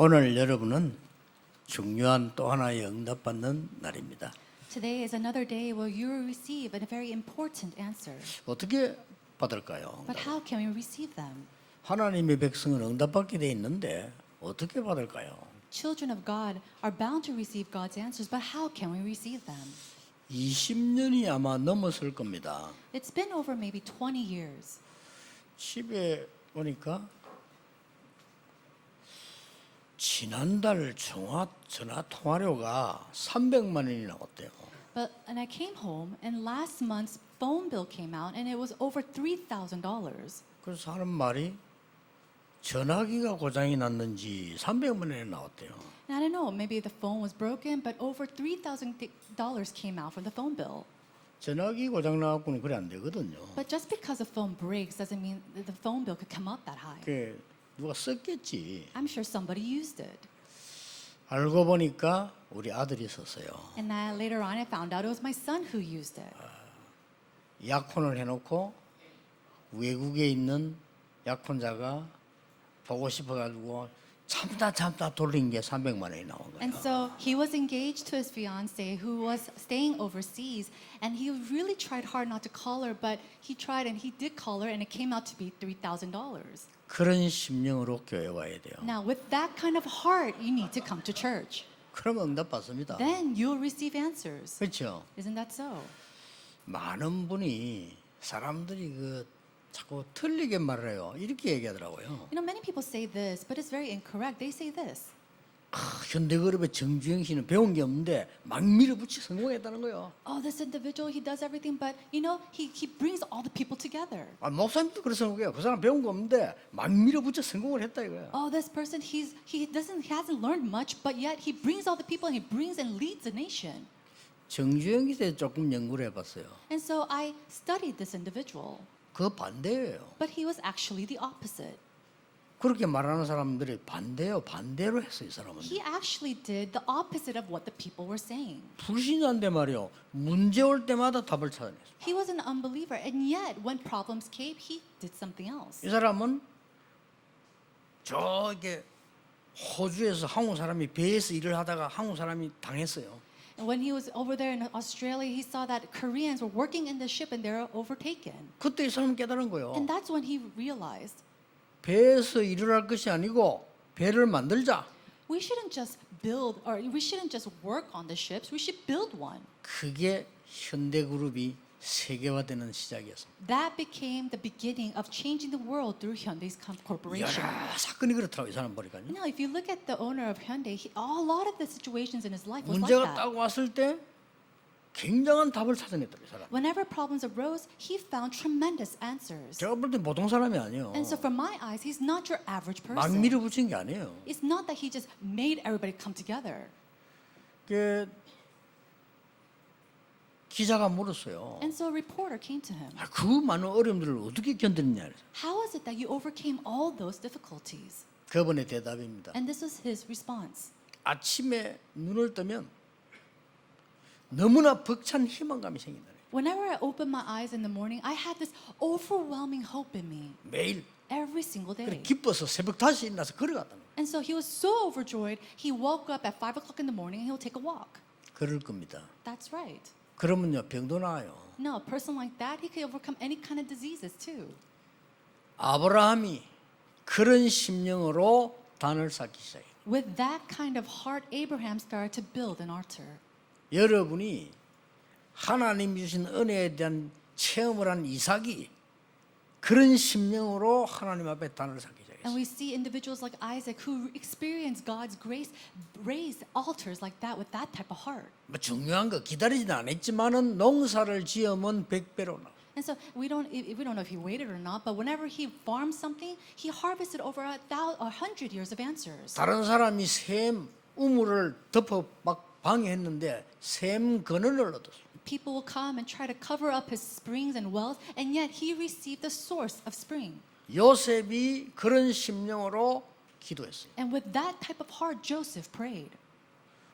오늘 여러분은 중요한 또 하나의 응답받는 날입니다. Today is another day where you will receive a very important answer. 어떻게 받을까요? But how can we receive them? 하나님의 백성은 응답받게 돼 있는데 어떻게 받을까요? Children of God are bound to receive God's answers, but how can we receive them? 20년이 아마 넘었을 겁니다. It's been over maybe 20 years. 집에 오니까 지난달 전화 통화료가 300만 원이 나왔대요. And I came home and last month's phone bill came out and it was over $3,000. 그래서 하는 말이 전화기가 고장이 났는지 300만 원이 나왔대요. And I don't know, maybe the phone was broken, but over $3,000 came out from the phone bill. 전화기 고장 나갖고는 그래 안 되거든요. But just because the phone breaks doesn't mean that the phone bill could come up that high. 그 누가 썼겠지. I'm sure somebody used it. 알고 보니까 우리 아들이 썼어요. And then later on I found out it was my son who used it. 약혼을 해놓고 외국에 있는 약혼자가 보고 싶어가지고 참다 돌린 게 300만 원이 나온 거예요. And so he was engaged to his fiancée who was staying overseas, and he really tried hard not to call her, but he tried and he did call her, and it came out to be $3,000. 그런 심령으로 교회 와야 돼요. Now, with that kind of heart, you need to come to church. 그러면 응답 받습니다. Then you'll receive answers. 그렇죠? Isn't that so? 많은 분이 사람들이 자꾸 틀리게 말을 해요. 이렇게 얘기하더라고요. You know, many people say this, but it's very incorrect. They say this. 현대그룹의 정주영 씨는 배운 게 없는데 막 밀어붙이 성공했다는 거예요. Oh, this individual, he does everything, but you know, he brings all the people together. 목사님도 그래서 그래요. 그 사람 배운 거 없는데 막 밀어붙여 성공을 했다 이거예요. Oh, this person, he hasn't learned much, but yet he brings all the people and he brings and leads the nation. 정주영 기대 조금 연구를 해봤어요. And so I studied this individual, 그 반대예요. but he was actually the opposite. 그렇게 말하는 사람들이 반대로 했어요. 이 사람은. He actually did the opposite of what the people were saying. 불신자인데 말이요. 문제 올 때마다 답을 찾아냈어요. He was an unbeliever, and yet when problems came, he did something else. 이 사람은 저게 호주에서 한국 사람이 배에서 일을 하다가 한국 사람이 당했어요. And when he was over there in Australia, he saw that Koreans were working in the ship and they were overtaken. 그때 이 사람은 깨달은 거예요. And that's when he realized 배에서 일을 할 것이 아니고 배를 만들자. we shouldn't just build, or we shouldn't just work on the ships, we should build one. 그게 현대그룹이 세계화되는 시작이었습니다. That became the beginning of changing the world through Hyundai's corporation. 여러 사건이 그렇더라고요. 이 사람 보니까요. Now, if you look at the owner of Hyundai, a lot of the situations in his life was like 문제가 that. 딱 왔을 때 굉장한 답을 찾아냈더라고요. 이 사람. Whenever problems arose, he found tremendous answers. 제가 볼 때 보통 사람이 아니에요. And so from my eyes, he's not your average 막 person. 밀어붙인 게 아니에요. It's not that he just made everybody come together. 그 기자가 물었어요. And so a reporter came to him. 그 많은 어려움들을 어떻게 견디느냐. How is it that you overcame all those difficulties? 그분의 대답입니다. And this was his response. 아침에 눈을 뜨면 너무나 벅찬 희망감이 생긴다. Whenever I opened my eyes in the morning, I had this overwhelming hope in me 매일 every single 그래 day. 기뻐서 새벽 5시에 일어나서 걸어갔다는 거예요. And so he was so overjoyed, he woke up at 5 o'clock in the morning and he'll take a walk. 그럴 겁니다. That's right. 그러면요 병도 나아요. No, a person like that, he could overcome any kind of diseases too. 아브라함이 그런 심령으로 단을 쌓기 시작해요. With that kind of heart, Abraham started to build an altar. 여러분이 하나님 주신 은혜에 대한 체험을 한 이삭이 그런 심령으로 하나님 앞에 단을 쌓기 And 시작했어요. we see individuals like Isaac who experienced God's grace raise altars like that with that type of heart. 뭐 중요한 거 기다리지는 않았지만은 농사를 지으면 100배로 나. And so we don't know if he waited or not, but whenever he farmed something, he harvested over 100 years of answers. 다른 사람이 샘 우물을 덮어 막 방해했는데 샘 근원을 얻었어. People will come and try to cover up his springs and wells, and yet he received the source of spring. 요셉이 그런 심령으로 기도했어요. And with that type of heart, Joseph prayed.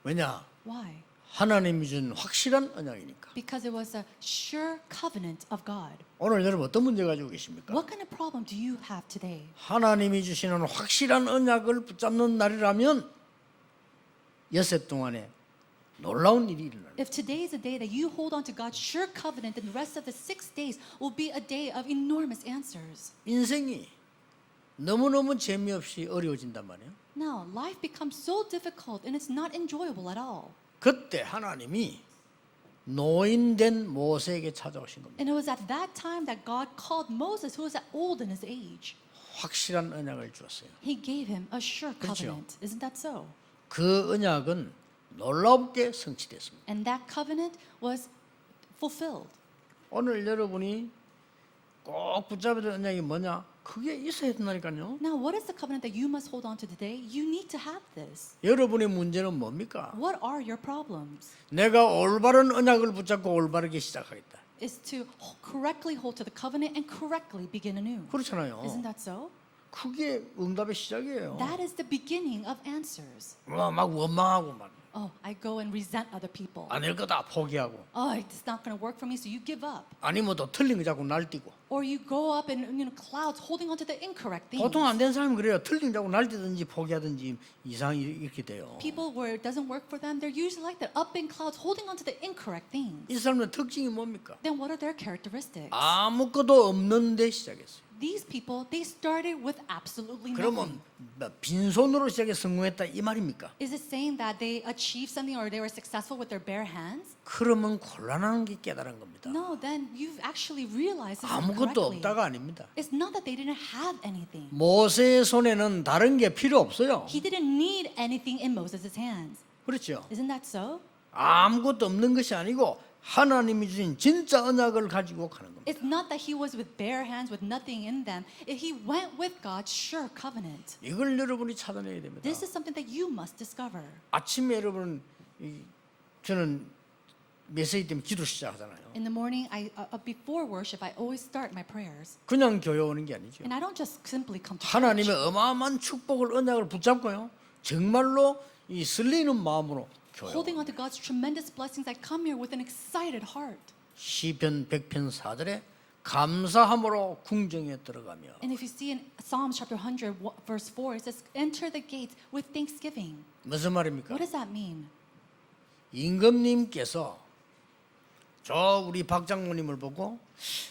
왜냐? Why? 하나님이 준 확실한 언약이니까. Because it was a sure covenant of God. 오늘 여러분 어떤 문제 가지고 계십니까? What kind of problem do you have today? 하나님이 주시는 확실한 언약을 붙잡는 날이라면 엿새 동안에 놀라운 일이 일어나요. If today is a day that you hold on to God's sure covenant, then the rest of the 6 days will be a day of enormous answers. 인생이 너무너무 재미없이 어려워진단 말이에요. Now, life becomes so difficult and it's not enjoyable at all. 그때 하나님이 노인된 모세에게 찾아오신 겁니다. And it was at that time that God called Moses, who was old in his age. 확실한 언약을 주었어요. He gave him a sure 그렇죠. covenant. Isn't that so? 그 언약은 놀랍게 성취됐습니다. And that covenant was fulfilled. 오늘 여러분이 꼭 붙잡아야 될 언약이 뭐냐? 그게 있어야 된다니까요. Now, what is the covenant that you must hold on to today? You need to have this. 여러분의 문제는 뭡니까? What are your problems? 내가 올바른 언약을 붙잡고 올바르게 시작하겠다. Is to correctly hold to the covenant and correctly begin anew. 그렇잖아요. Isn't that so? 그게 응답의 시작이에요. That is the beginning of answers. 막 원망하고 막 Oh, I go and resent other people. 안 될 거다 포기하고 Oh, it's not going to work for me, so you give up. 아니면 또 틀린 거 자꾸 날뛰고 Or you go up in clouds holding on to the incorrect things. 보통 안 된 사람이 그래요. 틀린 거 자꾸 날뛰든지 포기하든지 이상이 이렇게 돼요. People where it doesn't work for them, they're usually like that, up in clouds holding on to the incorrect things. 이 사람의 특징이 뭡니까? Then what are their characteristics? 아무것도 없는데 시작했어요. These people, they started with absolutely 그러면 nothing. 빈손으로 시작해 성공했다 이 말입니까? Is it saying that they achieved something or they were successful with their bare hands? 그러면 곤란한 게 깨달은 겁니다. No, then you've actually realized this 아무것도 incorrectly. 없다가 아닙니다. It's not that they didn't have anything. 모세의 손에는 다른 게 필요 없어요. He didn't need anything in Moses' hands. 그렇죠? Isn't that so? 아무것도 없는 것이 아니고 하나님이 주신 진짜 언약을 가지고 가는 겁니다. It's not that he was with bare hands with nothing in them. He went with God's sure covenant. 이걸 여러분이 찾아내야 됩니다. This is something that you must discover. 아침에 여러분 저는 메시지 때문에 기도 시작하잖아요. In the morning, before worship, I always start my prayers. 그냥 교회 오는 게 아니죠. And I don't just simply come to 하나님의 church. 어마어마한 축복을 언약을 붙잡고요. 정말로 이 설레는 마음으로 교회. Holding on to God's tremendous blessings, I come here with an excited heart. 시편 100편 4절에 감사함으로 궁정에 들어가며 And if you see in Psalms chapter 100, verse 4, it says, enter the gates with thanksgiving. 무슨 말입니까? What does that mean? 임금님께서 저 우리 박 장모님을 보고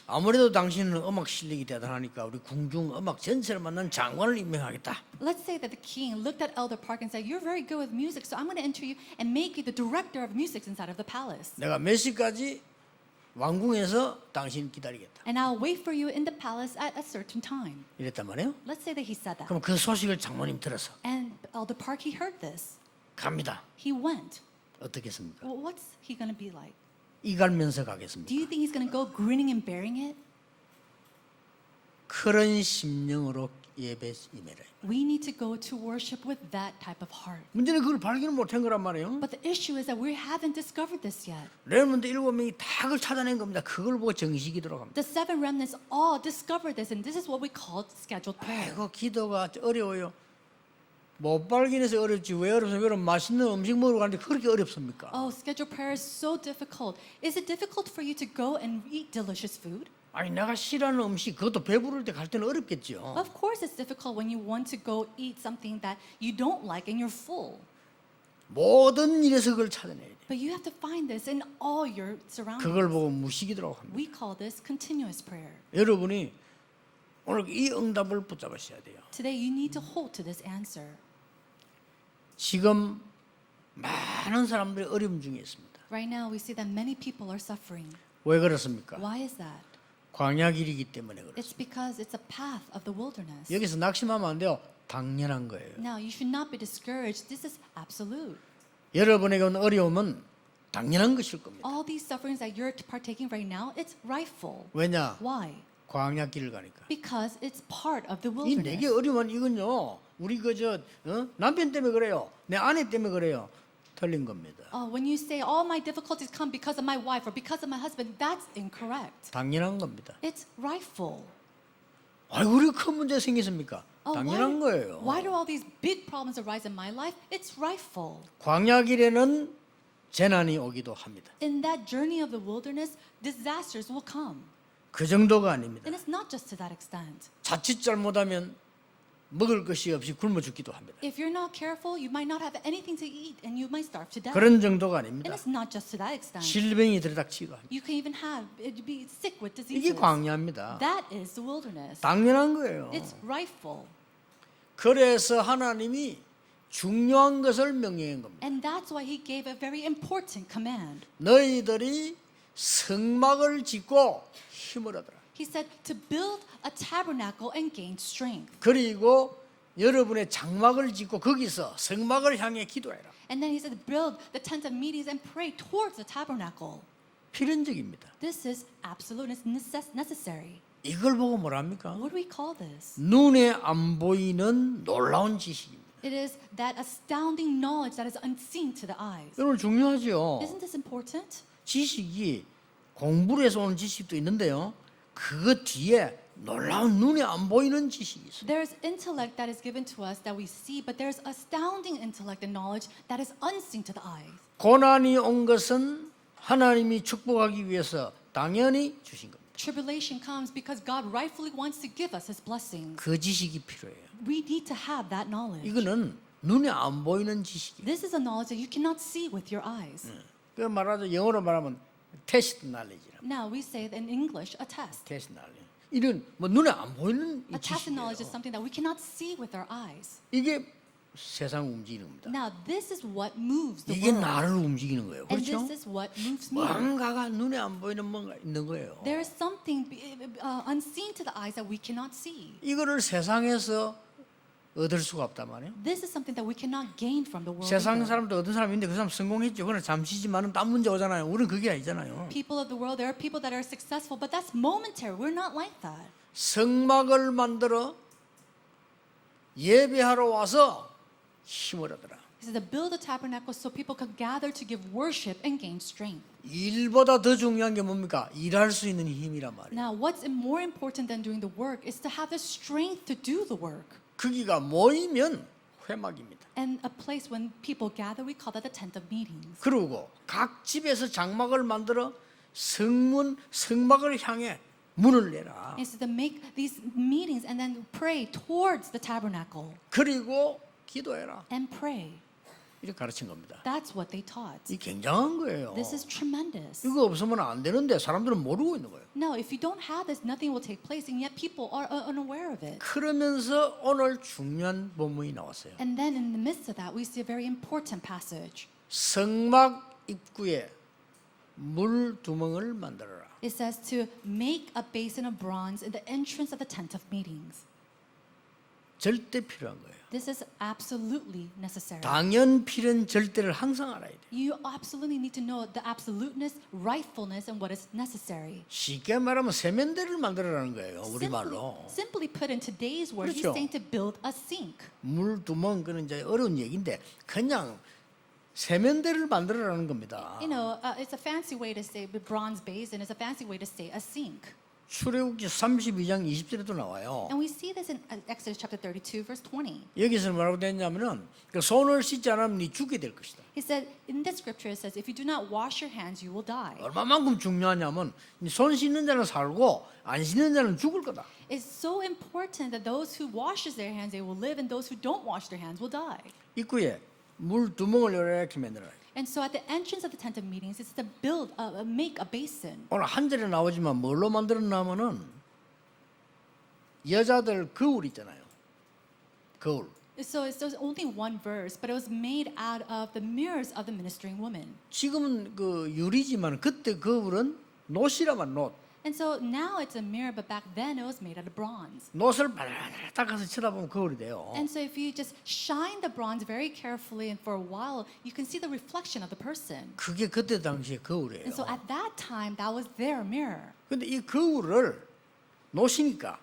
아무래도 당신은 음악 실력이 대단하니까 우리 궁중 음악 전체를 맡는 장관을 임명하겠다. Let's say that the king looked at Elder Park and said, you're very good with music, so I'm going to enter you and make you the director of music inside of the palace. 내가 몇 시까지 왕궁에서 당신 기다리겠다. And I'll wait for you in the palace at a certain time. 이랬단 말이에요. Let's say that he said that. 그럼 그 소식을 장모님 들어서 And Elder Park, he heard this. 갑니다. He went. 어떻겠습니까? Well, what's he going to be like? 이갈면서 가겠습니까? Do you think he's going to go grinning and bearing it? 그런 심령으로 예배 임해라. We need to go to worship with that type of heart. 문제는 그걸 발견을 못한 거란 말이에요. But the issue is that we haven't discovered this yet. 레몬드 7명이 다 그걸 찾아낸 겁니다. 그걸 보고 정식이 들어갑니다. The 7 remnants all discovered this, and this is what we call scheduled prayer. 아이고 기도가 어려워요. 못 발견해서 어렵지 왜 어렵습니까? 여러분 맛있는 음식 먹으러 가는데 그렇게 어렵습니까? Oh, scheduled prayer is so difficult. Is it difficult for you to go and eat delicious food? 아니 내가 싫어하는 음식 그것도 배부를 때 갈 때는 어렵겠죠. Of course it's difficult when you want to go eat something that you don't like and you're full. 모든 일에서 그걸 찾아내야 돼. But you have to find this in all your surroundings. 그걸 보고 무식이라고 합니다. We call this continuous prayer. 여러분이 오늘 이 응답을 붙잡으셔야 돼요. Today you need to hold to this answer. 지금 많은 사람들이 어려움 중에 있습니다. Right now we see that many people are suffering. 왜 그렇습니까? Why is that? 광야길이기 때문에 그렇습니다. It's because it's a path of the wilderness. 여기서 낙심하면 안 돼요. 당연한 거예요. Now you should not be discouraged. This is absolute. 여러분에게 온 어려움은 당연한 것일 겁니다. All these sufferings that you're partaking right now, it's rightful. 왜냐? Why? 광야길을 가니까. Because it's part of the 이 내게 wilderness. 어려움은 이건요. 우리 그저 남편 때문에 그래요. 내 아내 때문에 그래요. 틀린 겁니다. When you say all my difficulties come because of my wife or because of my husband, that's incorrect. 당연한 겁니다. It's rightful. 아이고 우리 큰 문제 생겼습니까? 당연한 거예요. Why do all these big problems arise in my life? It's rightful. 광야길에는 재난이 오기도 합니다. In that journey of the wilderness, disasters will come. 그 정도가 아닙니다. And it's not just to that extent. 자칫 잘못하면 먹을 것이 없이 굶어 죽기도 합니다. If you're not careful, you might not have anything to eat and you might starve to death. 그런 정도가 And 아닙니다. it's not just to that extent. 질병이 들이닥치기도 합니다. You can even be sick with 이게 diseases. 광야입니다. That is the wilderness. 당연한 거예요. It's rightful. 그래서 하나님이 중요한 것을 명령한 겁니다. And that's why he gave a very important command. 너희들이 성막을 짓고 힘을 얻어라. He said to build a tabernacle and gain strength. 그리고 여러분의 장막을 짓고 거기서 성막을 향해 기도해라. And then he said build the tent of meetings and pray towards the tabernacle. 필연적입니다. This is absolute. It's necessary. 이걸 보고 뭐랍니까? What do we call this? 눈에 안 보이는 놀라운 지식입니다. It is that astounding knowledge that is unseen to the eyes. 여러분 중요하죠. Isn't this important? 지식이 공부를 해서 오는 지식도 있는데요. 그 뒤에 놀라운 눈에 안 보이는 지식이 있어요. There's intellect that is given to us that we see, but there's astounding intellect and knowledge that is unseen to the eyes. 고난이 온 것은 하나님이 축복하기 위해서 당연히 주신 겁니다. Tribulation comes because God rightfully wants to give us His blessings. 그 지식이 필요해요. We need to have that knowledge. 이거는 눈에 안 보이는 지식이에요. This is a knowledge that you cannot see with your eyes. 그 말하자 영어로 말하면 테스트 날리지라. Now we say in English a test. 테스트 날리. 이런 뭐 눈에 안 보이는 A tacit knowledge is 지식이에요. something that we cannot see with our eyes. 이게 세상 움직이는 겁니다. Now this is what moves the 이게 world. 나를 움직이는 거예요. And 그렇죠? this is what moves me. 뭔가가 눈에 안 보이는 뭔가 있는 거예요. There is something unseen to the eyes that we cannot see. 이거를 세상에서 얻을 수가 없단 말이에요. This is something that we cannot gain from the world. 세상 either. 사람도 어떤 사람이 있는데 그 사람 성공했죠. 그러나 잠시지만은 딴 문제 오잖아요. 우리는 그게 아니잖아요. People of the world, there are people that are successful, but that's momentary. We're not like that. 성막을 만들어 예배하러 와서 힘을 얻어라. He said to build a tabernacle so people could gather to give worship and gain strength. 일보다 더 중요한 게 뭡니까? 일할 수 있는 힘이란 말이에요. Now, what's more important than doing the work is to have the strength to do the work. 거기가 모이면 회막입니다. And a place when people gather, we call that the tent of meetings. 그리고 각 집에서 장막을 만들어 성막을 향해 문을 내라. And so to make these meetings and then pray towards the tabernacle 그리고 기도해라. and pray. 이렇게 가르친 겁니다. That's what they taught. 이 굉장한 거예요. This is tremendous. 이거 없으면 안 되는데 사람들은 모르고 있는 거예요. No, if you don't have this, nothing will take place, and yet people are unaware of it. 그러면서 오늘 중요한 본문이 나왔어요. And then in the midst of that, we see a very important passage. 성막 입구에 물 두멍을 만들어라. It says to make a basin of bronze in the entrance of the tent of meetings. 절대 필요한 거예요. This is absolutely necessary. 당연 필연 절대를 항상 알아야 돼요. You absolutely need to know the absoluteness, rightfulness, and what is necessary. 쉽게 말하면 세면대를 만들어라는 거예요. 우리말로. Simply put in today's word, he's 그렇죠. saying to build a sink. 물 두멍 그는 이제 어려운 얘기인데 그냥 세면대를 만들어라는 겁니다. You know, it's a fancy way to say the bronze basin. It's a fancy way to say a sink. 출애굽기 32장 20절에도 나와요. And we see this in Exodus chapter 32, verse 20. 여기서는 뭐라고 되냐면은 그 손을 씻지 않으면 네 죽게 될 것이다. He said, in this scripture, it says, if you do not wash your hands, you will die. 얼마만큼 중요하냐면 손 씻는 자는 살고 안 씻는 자는 죽을 거다. It's so important that those who washes their hands, they will live, and those who don't wash their hands will die. 입구에 물 두멍을 이렇게 만들어라. And so at the entrance of the tent of meetings, it's to build, make a basin. 오늘 한 절에 나오지만 뭘로 만들었냐면은 여자들 거울 있잖아요. 거울. So it's only one verse, but it was made out of the mirrors of the ministering women. 지금은 그 유리지만 그때 거울은 놋이라만 놋. And so now it's a mirror, but back then it was made out of bronze. 놋을 발랄 닦아서 쳐다보면 거울이 돼요. And so if you just shine the bronze very carefully and for a while, you can see the reflection of the person. 그게 그때 당시에 거울이에요. And so at that time, that was their mirror. 근데 이 거울을 놋이니까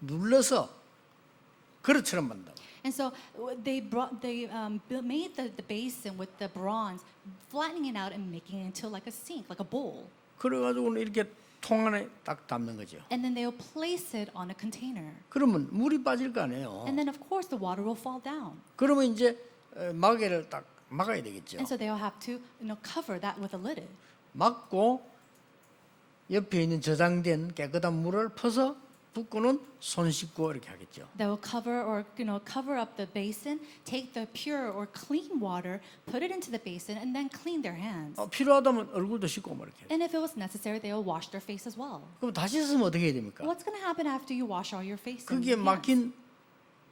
눌러서 그릇처럼 만든다. And so they made the basin with the bronze, flattening it out and making it into like a sink, like a bowl. 그래가지고는 이렇게 통 안에 딱 담는 거죠. And then they'll place it on a container. 그러면 물이 빠질 거 아니에요. And then of course the water will fall down. 그러면 이제 마개를 딱 막아야 되겠죠. And so they'll have to, cover that with a lid. 막고 옆에 있는 저장된 깨끗한 물을 퍼서 붓고는 손 씻고 이렇게 하겠죠. They will cover up the basin, take the pure or clean water, put it into the basin, and then clean their hands. 필요하다면 얼굴도 씻고 뭐 이렇게. And if it was necessary, they will wash their face as well. 그럼 다시 씻으면 어떻게 해야 됩니까? What's going to happen after you wash all your face? and 거기에 hands? 막힌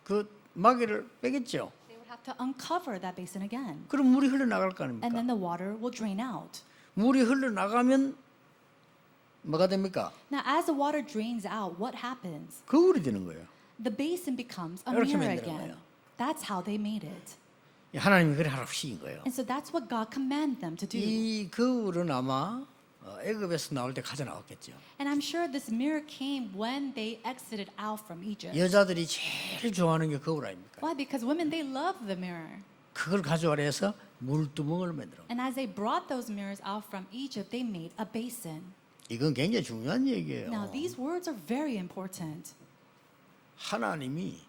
그 마개를 빼겠죠. They would have to uncover that basin again. 그럼 물이 흘러나갈 거 And 아닙니까? then the water will drain out. 물이 흘러나가면 뭐가 됩니까? Now, as the water drains out, what happens? 거울이 되는 거예요. The basin becomes a 이렇게 mirror 만드는 again. 거예요. That's how they made it. 하나님이 그래 하라고 시킨 거예요. And so that's what God commanded them to do. 이 거울은 아마 애굽에서 나올 때 가져 나왔겠죠. And I'm sure this mirror came when they exited out from Egypt. 여자들이 제일 좋아하는 게 거울 아닙니까? Why? Because women, they love the mirror. 그걸 가져와라 해서 물두멍을 만들어. And as they brought those mirrors out from Egypt, they made a basin. 이건 굉장히 중요한 얘기예요. Now, these words are very important. 하나님이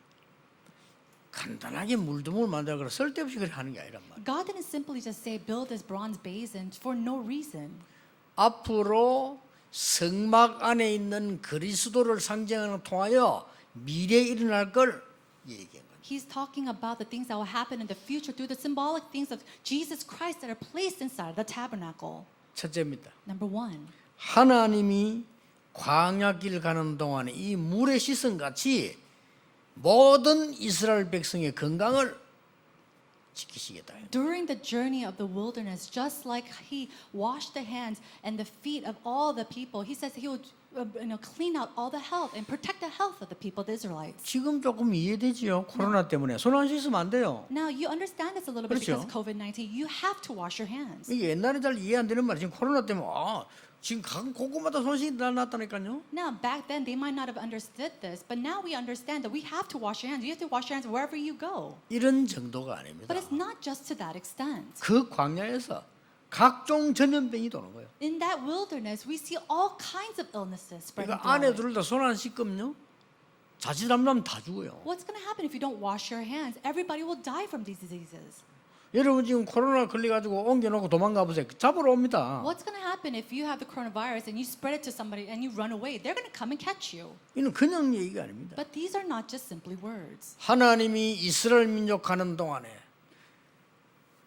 간단하게 물두멍을 만들어 그래 쓸데없이 그렇게 하는 게 아니란 말이에요. God didn't simply just say, build this bronze basin for no reason. 앞으로 성막 안에 있는 그리스도를 상징하는 통하여 미래에 일어날 걸 얘기한 거예요. He's talking about the things that will happen in the future through the symbolic things of Jesus Christ that are placed inside the tabernacle. 첫째입니다. Number one, 하나님이 광야길 가는 동안에 이 물에 씻은 같이 모든 이스라엘 백성의 건강을 지키시겠다. during the journey of the wilderness, just like he washed the hands and the feet of all the people, he says he would clean out all the health and protect the health of the people, the Israelites. 지금 조금 이해되지요. 코로나 때문에 손 안 씻으면 안 돼요. Now, you understand this a little bit 그렇죠. because of COVID-19. You have to wash your hands. 이게 옛날에 잘 이해 안 되는 말이 지금 코로나 때문에 지금 각 곳곳마다 손 씻다 났다니까요. Now, back then, they might not have understood this, but now we understand that we have to wash your hands. You have to wash your hands wherever you go. 이런 정도가 아닙니다. But it's not just to that extent. 그 광야에서 각종 전염병이 도는 거예요. In that wilderness, we see all kinds of illnesses spreading 그러니까 안에 throughout it. 들다 손 안 씻으면요 자칫하면 다 죽어요. What's going to happen if you don't wash your hands? Everybody will die from these diseases. 여러분 지금 코로나 걸려가지고 옮겨놓고 도망가 보세요. 잡으러 옵니다. What's going to happen if you have the coronavirus and you spread it to somebody and you run away? They're going to come and catch you. 이는 그냥 얘기가 아닙니다. But these are not just simply words. 하나님이 이스라엘 민족 가는 동안에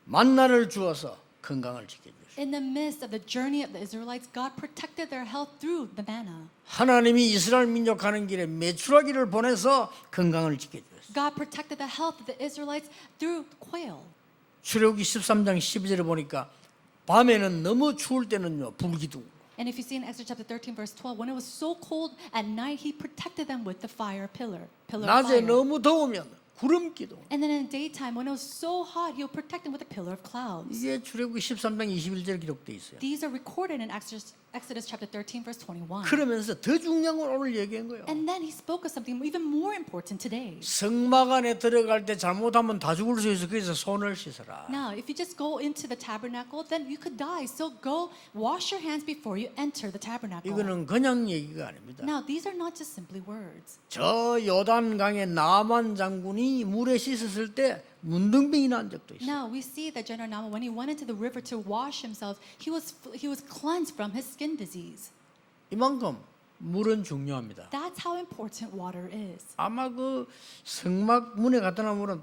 만나를 주어서 건강을 지켜주시고 In the midst of the journey of the Israelites, God protected their health through the manna. 하나님이 이스라엘 민족 가는 길에 메추라기를 보내서 건강을 지켜주셨어요. God protected the health of the Israelites through quail. 출애굽기 13장 12절에 보니까 밤에는 너무 추울 때는요 불기둥 And if you see in Exodus chapter 13, verse 12, when it was so cold at night, he protected them with the fire pillar of 낮에 fire. 너무 더우면 구름 기둥 And then in the daytime, when it was so hot, he'll protect them with a pillar of clouds. 이게 출애굽기 13장 21절에 기록돼 있어요. These are recorded in Exodus chapter 13, verse 21. 그러면서 더 중요한 걸 오늘 얘기한 거예요. And then he spoke of something even more important today. 성막 안에 들어갈 때 잘못하면 다 죽을 수 있어. 그래서 손을 씻어라. Now, if you just go into the tabernacle, then you could die. So go wash your hands before you enter the tabernacle. 이거는 그냥 얘기가 아닙니다. Now, these are not just simply words. 저 요단강에 나만 장군이 물에 씻었을 때 문둥병이 난 적도 있어요. Now, we see that General Naaman, when he went into the river to wash himself, he was cleansed from his skin disease. 이만큼 물은 중요합니다. That's how important water is. 아마 그 성막 문에 갖다 놓은 물은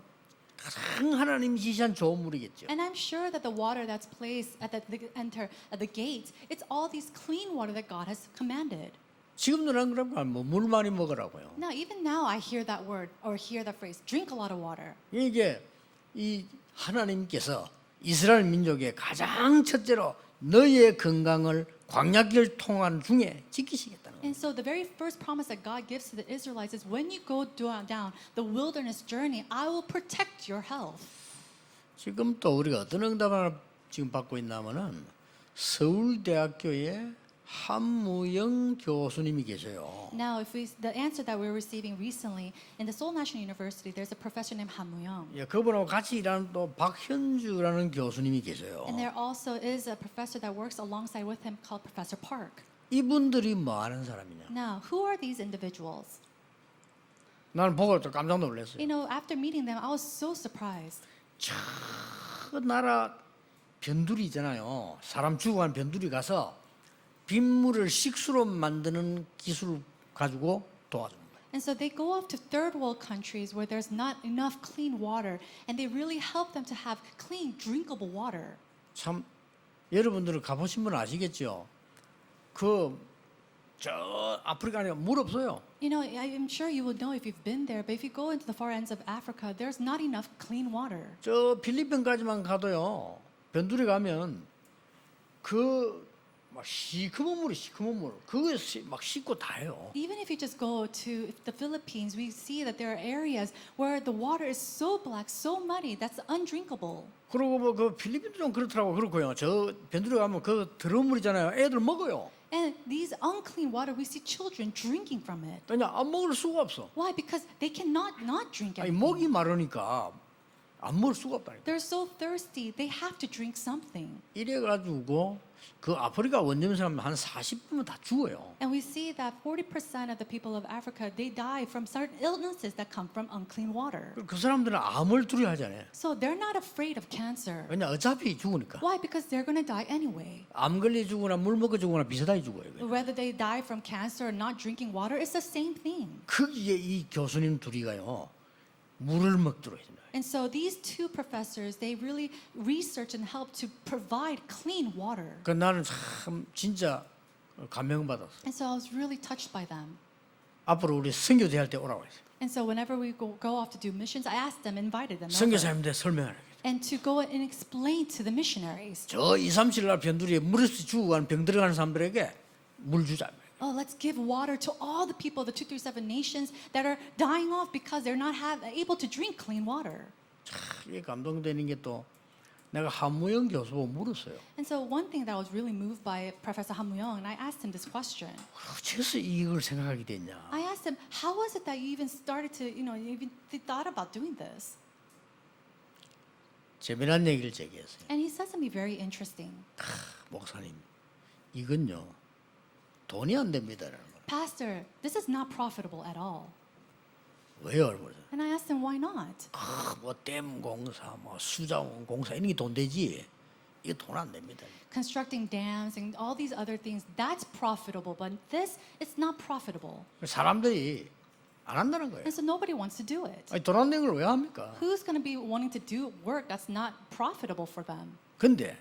가장 하나님이 지시한 좋은 물이겠죠. And I'm sure that the water that's placed at the gates, it's all these clean water that God has commanded. 지금도 난 그러고 물 많이 먹으라고요. Now, even now, I hear that word or hear that phrase, drink a lot of water. 이게 이 하나님께서 이스라엘 민족의 가장 첫째로 너희의 건강을 광야길 통한 중에 지키시겠다는 거예요. And so the very first promise that God gives to the Israelites is when you go down the wilderness journey, I will protect your health. 지금 또 우리가 어떤 응답을 지금 받고 있냐면은 서울대학교에 한무영 교수님이 계세요. Now, the answer that we're receiving recently in the Seoul National University, there's a professor named Han Mu-young. 예, 그분하고 같이 일하는 또 박현주라는 교수님이 계세요. And there also is a professor that works alongside with him called Professor Park. 이분들이 뭐 하는 사람이냐? Now, who are these individuals? 나는 보고 또 깜짝 놀랐어요. You know, after meeting them, I was so surprised. 저 나라 변두리 있잖아요. 사람 죽어간 변두리 가서 빗물을 식수로 만드는 기술을 가지고 도와주는 거예요. And so they go off to third world countries where there's not enough clean water, and they really help them to have clean, drinkable water. 참 여러분들은 가보신 분 아시겠죠? 저 아프리카에 물 없어요. You know, I'm sure you will know if you've been there, but if you go into the far ends of Africa, there's not enough clean water. 저 필리핀까지만 가도요. 변두리 가면 막 시커먼 물 그거 막 씻고 다 해요. Even if you just go to the Philippines, we see that there are areas where the water is so black, so muddy, that's undrinkable. 그리고 뭐 그 필리핀도 좀 그렇더라고. 그렇고요. 저 변두리 가면 그 더러운 물이잖아요. 애들 먹어요. And these unclean water, we see children drinking from it. 그냥 안 먹을 수가 없어. Why? Because they cannot not drink 아니 anything. 목이 마르니까 안 먹을 수가 없다니까. They're so thirsty, they have to drink something. 이래가지고 그 아프리카 원주민 사람 한 40%면 다 죽어요. And we see that 40% of the people of Africa, they die from certain illnesses that come from unclean water. 그 사람들은 암을 두려워하잖아요. So they're not afraid of cancer. 왜냐 어차피 죽으니까. Why? Because they're going to die anyway. 암 걸려 죽거나 물 먹고 죽거나 비슷하게 죽어요. Whether they die from cancer or not drinking water, it's the same thing. 거기에 이 교수님 둘이가요 물을 먹도록 해줍니다. And so these two professors, they really research and help to provide clean water. 그 나는 참 진짜 감명받았어. And so I was really touched by them. 앞으로 우리 선교 대할 때 오라고 했어요. And so whenever we go off to do missions, I asked them, invited them over, 선교사님들 설명하라. and to go and explain to the missionaries. 저 2, 3, 7날 변두리에 물에서 죽어가는 병 들어가는 사람들에게 물 주자. Oh, let's give water to all the people, the 237 nations that are dying off because they're not able to drink clean water. 참 이게 감동되는 게 또 내가 한무영 교수 보고 물었어요. And so one thing that I was really moved by Professor Han Mu-young, and I asked him this question. 어째서 이걸 생각하게 됐냐? I asked him, how was it that you even started to, you even thought about doing this? 재미난 얘기를 제기했어요. And he said something very interesting. 목사님, 이건요 돈이 안 됩니다라는 거. Pastor, this is not profitable at all. 왜요? 그러죠. And I asked him, why not? 뭐댐 공사, 뭐 수자원 공사 이런 게 돈 되지. 이게 돈 안 됩니다. Constructing dams and all these other things, that's profitable, but this, it's not profitable. 사람들이 안 한다는 거예요. And so nobody wants to do it. 아니 돈 안 되는 걸 왜 합니까? Who's going to be wanting to do work that's not profitable for them? 근데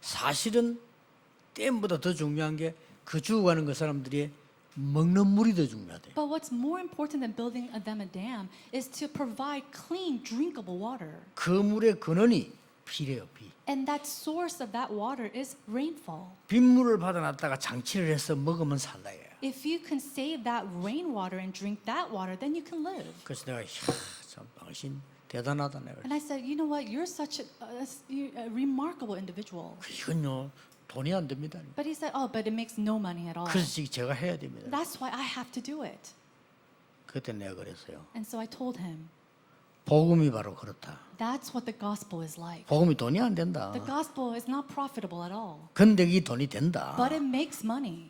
사실은 댐보다 더 중요한 게 그 죽어가는 그 사람들이 먹는 물이 더 중요하대요. But what's more important than building them a dam is to provide clean, drinkable water. 그 물의 근원이 비래요, 비. And that source of that water is rainfall. 빗물을 받아놨다가 장치를 해서 먹으면 산다 이거야. If you can save that rainwater and drink that water, then you can live. 그래서 내가 참 당신 대단하다 내가. And I said, you know what? You're such a remarkable individual. 이건요 돈이 안 됩니다. But he said, oh, but it makes no money at all. 그래서 지금 제가 해야 됩니다. That's why I have to do it. 그때 내가 그랬어요. And so I told him, 복음이 바로 그렇다. that's what the gospel is like. 복음이 돈이 안 된다. The gospel is not profitable at all, 근데 이 돈이 된다. but it makes money.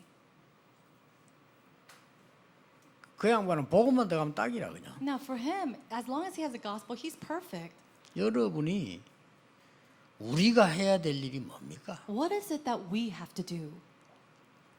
그 양반은 복음만 들어가면 딱이라 그냥. Now for him, as long as he has the gospel, he's perfect. 여러분이 우리가 해야 될 일이 뭡니까? What is it that we have to do?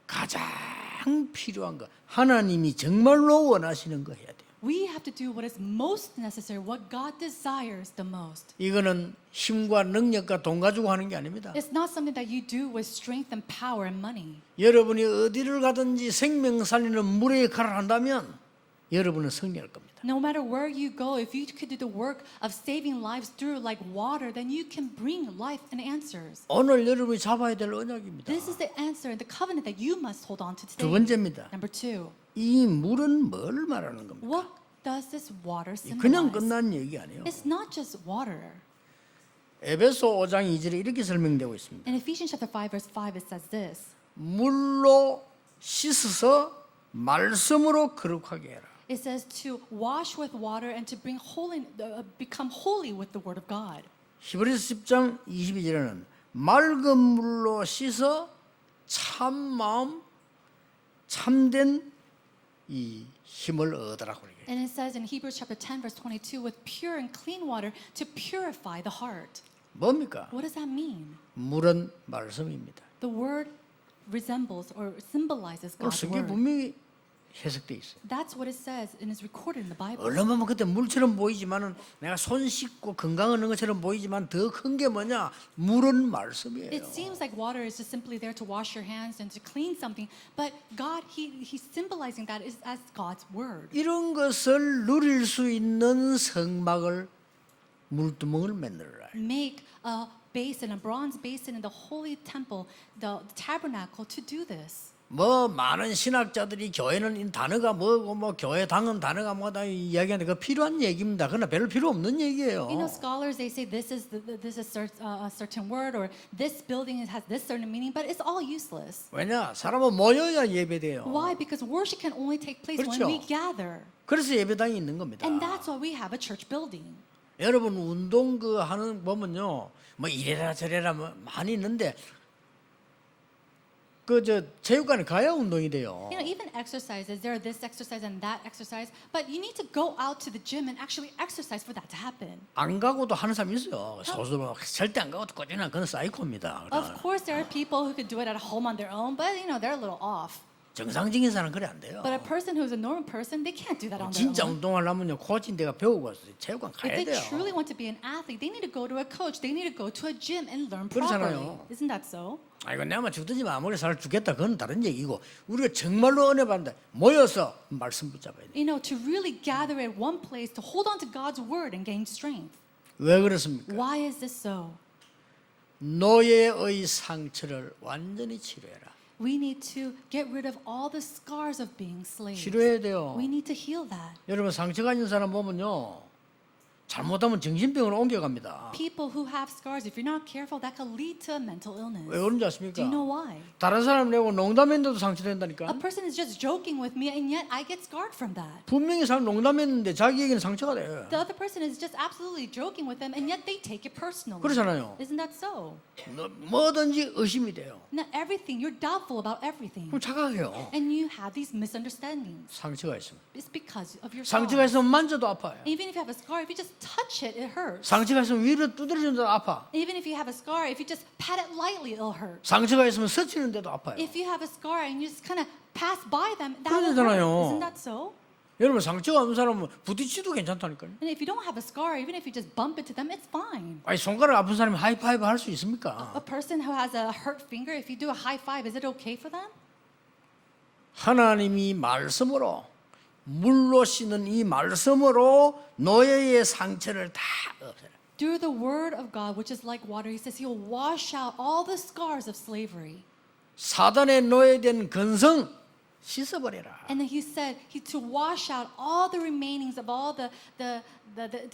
가장 필요한 거 하나님이 정말로 원하시는 거 해야 돼요. We have to do what is most necessary, what God desires the most. 이거는 힘과 능력과 돈 가지고 하는 게 아닙니다. It's not something that you do with strength and power and money. 여러분이 어디를 가든지 생명 살리는 물의 역할을 한다면 여러분은 승리할 겁니다. No matter where you go, if you could do the work of saving lives through like water, then you can bring life and answers. 오늘 여러분이 잡아야 될 언약입니다. This is the answer, the covenant that you must hold on to 두 today. 번째입니다. Number two, 이 물은 뭘 말하는 겁니까? what does this water 그냥 symbolize? 끝난 얘기 아니에요. It's not just water. 에베소 5장 2절에 이렇게 설명되고 있습니다. In Ephesians chapter 5, verse 5, it says this. 물로 씻어서 말씀으로 거룩하게 해라. It says to wash with water and to bring become holy with the word of God. 히브리서 10장 22절에는 맑은 물로 씻어 참 마음, 참된 이 힘을 얻으라고 그래요. And it says in Hebrews chapter 10 verse 22 with pure and clean water to purify the heart. 뭡니까? What does that mean? 물은 말씀입니다. The word resembles or symbolizes 오늘 God's 성경 word. 분명히 해석돼 있어요. That's what it says and is recorded in the Bible. 얼른 보면 그때 물처럼 보이지만은 내가 손 씻고 건강한 것처럼 보이지만 더 큰 게 뭐냐? 물은 말씀이에요. It seems like water is just simply there to wash your hands and to clean something, but God, He's symbolizing that as God's word. 이런 것을 누릴 수 있는 성막을 물두멍을 만들어라. Make a basin, a bronze basin in the holy temple, the tabernacle, to do this. 뭐 많은 신학자들이 교회는 이 단어가 뭐고 뭐 교회 당은 단어가 뭐다 이야기하는데 그 필요한 얘기입니다. 그러나 별로 필요 없는 얘기예요. You know, scholars they say this is a certain word or this building has this certain meaning, but it's all useless. 왜냐? 사람은 모여야 예배돼요. Why? Because worship can only take place 그렇죠. when we gather, 그래서 예배당이 있는 겁니다. and that's why we have a church building. 여러분 운동 그 하는 보면요, 뭐 이래라 저래라 뭐 많이 있는데 그 저 체육관에 가야 운동이 돼요. You know, even exercises, there are this exercise and that exercise, but you need to go out to the gym and actually exercise for that to happen. 안 가고도 하는 사람이 있어요. 소수로 절대 안 가고도 꾸준한 그건 사이코입니다. Of course, there are people who could do it at home on their own, but you know, they're a little off. 정상적인 사람은 그래 안 돼요. But a person who's a normal person, they can't do that on their 진짜 own. 운동하려면요 코치인 데가 배우고 체육관 If 가야 they 돼요. truly want to be an athlete, they need to go to a coach. They need to go to a gym and learn 그렇잖아요. properly. Isn't that so? 아이고 내가 죽든지만 아무리 살 죽겠다 그건 다른 얘기고 우리가 정말로 은혜 받는다 모여서 말씀 붙잡아야 돼. You know, to really gather at one place to hold on to God's word and gain strength. 왜 그렇습니까? Why is this so? 노예의 상처를 완전히 치료해라. We need to get rid of all the scars of being slaves. 치료해야 돼요. We need to heal that. 여러분 상처가 있는 사람 보면요 잘못하면 정신병으로 옮겨갑니다. People who have scars, if you're not careful, that could lead to a mental illness. 왜 그런지 Do 아십니까? you know why? 다른 사람 내고 농담했는데도 A 상처된다니까. person is just joking with me and yet I get scarred from that. 분명히 사람 농담했는데 자기에게는 상처가 돼요. The other person is just absolutely joking with them and yet they take it personally. 그렇잖아요. Isn't that so? 뭐든지 의심이 돼요. Now everything, you're doubtful about everything. 그럼 착각해요. And you have these misunderstandings. 상처가 있으면. It's because of your 상처가 scars. 있으면 만져도 아파요. Even if you have a scar, if you just touch it, it hurts. 상처가 있으면 위로 두드려준다도 아파. Even if you have a scar, if you just pat it lightly, it'll hurt. 상처가 있으면 스치는데도 아파요. If you have a scar and you just kind of pass by them, that will hurt. 그러잖아요. Isn't that so? 여러분 상처가 없는 사람은 부딪히도 괜찮다니까요. And if you don't have a scar, even if you just bump into them, it's fine. 아니 손가락 아픈 사람이 하이파이브 할 수 있습니까? A person who has a hurt finger, if you do a high five, is it okay for them? 하나님이 말씀으로 물로 씻는 이 말씀으로 노예의 상처를 다 없애라. Through the word of God, which is like water, he says he'll wash out all the scars of slavery. 사단의 노예된 근성 씻어버려라. And then he said to wash out all the remainings of all the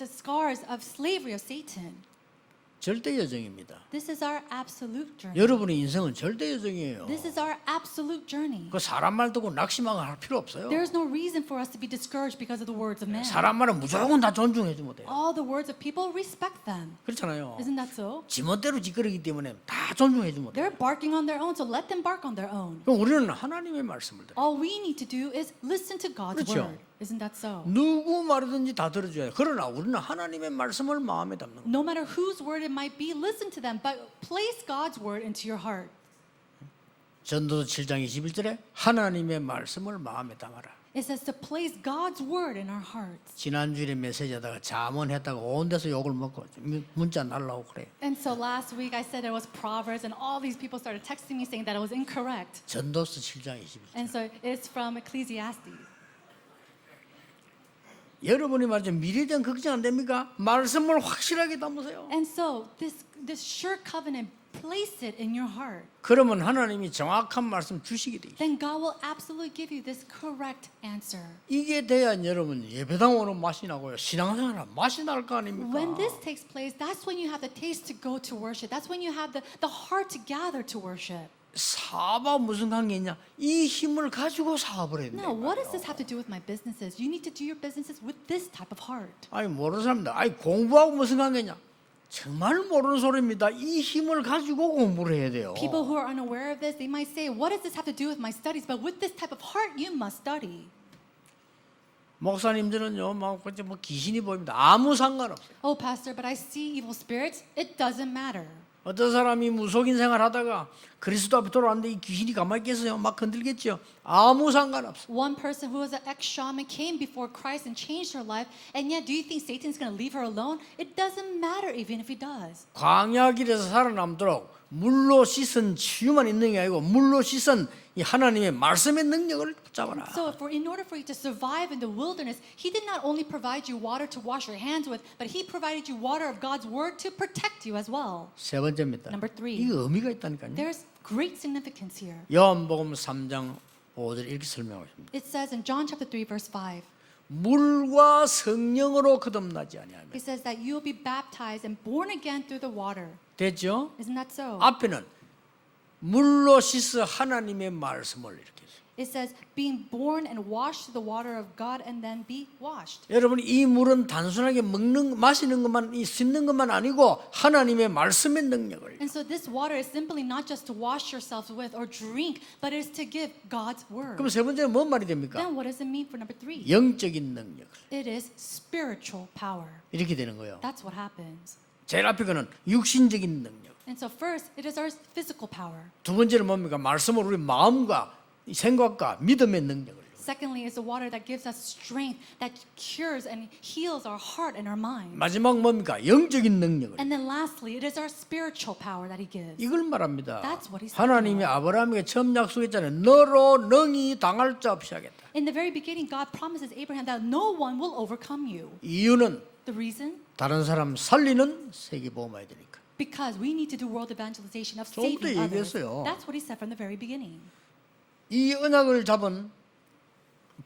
scars of slavery of Satan. 절대 여정입니다. This is our absolute journey. 여러분의 인생은 절대 여정이에요. This is our absolute journey. 그 사람 말 듣고 낙심하고 할 필요 없어요. There's no reason for us to be discouraged because of the words of man. 사람 말은 무조건 다 존중해주면 돼요. All the words of people, respect them. 그렇잖아요. Isn't that so? 지멋대로 짓거리기 때문에 다 존중해주면 돼요. They're barking on their own, so let them bark on their own. 그럼 우리는 하나님의 말씀을 들어요. All we need to do is listen to God's 그렇죠. word. Isn't that so? 누구 말이든지 다 들어줘야 돼요. 그러나 우리는 하나님의 말씀을 마음에 담는 거예요. No matter whose word it might be, listen to them, but place God's word into your heart. 전도서 7장 21절에 하나님의 말씀을 마음에 담아라. It says to place God's word in our hearts. 지난주에 메시지하다가 자문했다가 온 데서 욕을 먹고 문자 날라오고 그래요. And so last week I said it was Proverbs, and all these people started texting me saying that it was incorrect. 전도서 7장 21절. And so it's from Ecclesiastes. 여러분이 말이죠. 미래에 대한 걱정 안 됩니까? 말씀을 확실하게 담으세요. And so this sure covenant, place it in your heart. 그러면 하나님이 정확한 말씀 주시게 돼요. Then God will absolutely give you this correct answer. 이게 돼야 여러분 예배당 오는 맛이 나고요. 신앙생활 맛이 날 거 아닙니까? When this takes place, that's when you have the taste to go to worship. That's when you have the heart to gather to worship. 사업하고 무슨 관계 있냐? 이 힘을 가지고 사업을 했네. Now, what does this have to do with my businesses? You need to do your businesses with this type of heart. 아니 모르는 사람들, 아니 공부하고 무슨 관계냐? 정말 모르는 소리입니다. 이 힘을 가지고 공부를 해야 돼요. People who are unaware of this, they might say, what does this have to do with my studies? But with this type of heart, you must study. 목사님들은요, 막 귀신이 보입니다. 아무 상관없어요. Oh, Pastor, but I see evil spirits. It doesn't matter. 어떤 사람이 무속인 생활하다가 그리스도 앞에 돌아왔는데 이 귀신이 가만히 있겠어요? 막 건들겠죠. 아무 상관없어요. One person who was an ex-shaman came before Christ and changed her life, and yet do you think Satan's going to leave her alone? It doesn't matter even if he does. 광야 길에서 살아남도록 물로 씻은 치유만 있는 게 아니고 물로 씻은 이 하나님의 말씀의 능력을 붙잡아라. So in order for you to survive in the wilderness, he did not only provide you water to wash your hands with, but he provided you water of God's word to protect you as well. 세 번째입니다. Number 3. 이거 의미가 있다니까요. There's great significance here. 요한복음 3장 5절 이렇게 설명하십니다. It says in John chapter 3 verse 5, 물과 성령으로 거듭나지 아니하면. it says that you will be baptized and born again through the water. 됐죠? Isn't that so? 앞에는 물로 씻어 하나님의 말씀을 이렇게 했어요. It says being born and washed through the water of God and then be washed. 여러분 이 물은 단순하게 마시는 것만 씻는 것만 아니고 하나님의 말씀의 능력을. And so this water is simply not just to wash yourselves with or drink, but it is to give God's word. 그럼 세 번째는 뭔 말이 됩니까? Then what does it mean for number 3? 영적인 능력을. It is spiritual power. 이렇게 되는 거예요. That's what happens. 제일 앞에 거는 육신적인 능력. And so first, it is our physical power. 두 번째는 뭡니까? 말씀을 우리 마음과 생각과 믿음의 능력을. Secondly, is the water that gives us strength, that cures and heals our heart and our mind. 마지막 뭡니까? 영적인 능력을. And then lastly, it is our spiritual power that he gives. 이걸 말합니다. That's what he said. 하나님이 아브라함에게 처음 약속했잖아요. 너로 능히 당할 자 없이 하겠다. In the very beginning, God promises Abraham that no one will overcome you. 이유는 The reason? 다른 사람 살리는 세계보험해야 되니까. Because we need to do world evangelization of 조금 더 saving others. 얘기했어요. That's what he said from the very beginning. 이 언약을 잡은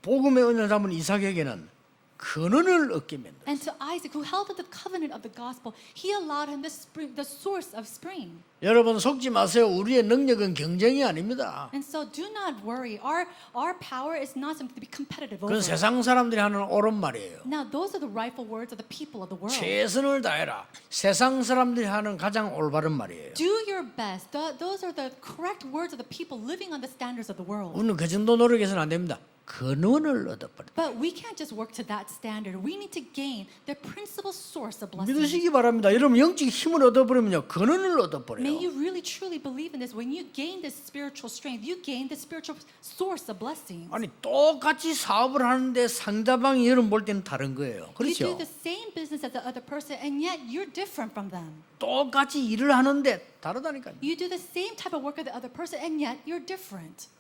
복음의 언약을 잡은 이삭에게는 근원을 얻게 만들었어요. And to Isaac, who held to the covenant of the gospel, he allowed him the source of spring. 여러분 속지 마세요. 우리의 능력은 경쟁이 아닙니다. And so do not worry. Our power is not something to be competitive over. 그건 세상 사람들이 하는 옳은 말이에요. Now, those are the rightful words of the people of the world. 최선을 다해라. 세상 사람들이 하는 가장 올바른 말이에요. Do your best. Those are the correct words of the people living on the standards of the world. 우리는 그 정도 노력해서는 안 됩니다. 근원을 얻어버려. But we can't just work to that standard. We need to gain the principal source of blessing. 믿으시기 바랍니다. 여러분 영적 힘을 얻어버리면요 근원을 May 얻어버려요. you really truly believe in this. When you gain this spiritual strength, you gain the spiritual source of blessing. 아니 똑같이 사업을 하는데 상대방이 여러분 볼 때는 다른 거예요. You 그렇죠? do the same business as the other person, and yet you're different from them. 똑같이 일을 하는데 다르다니까요. You do the same type of work as the other person, and yet you're different.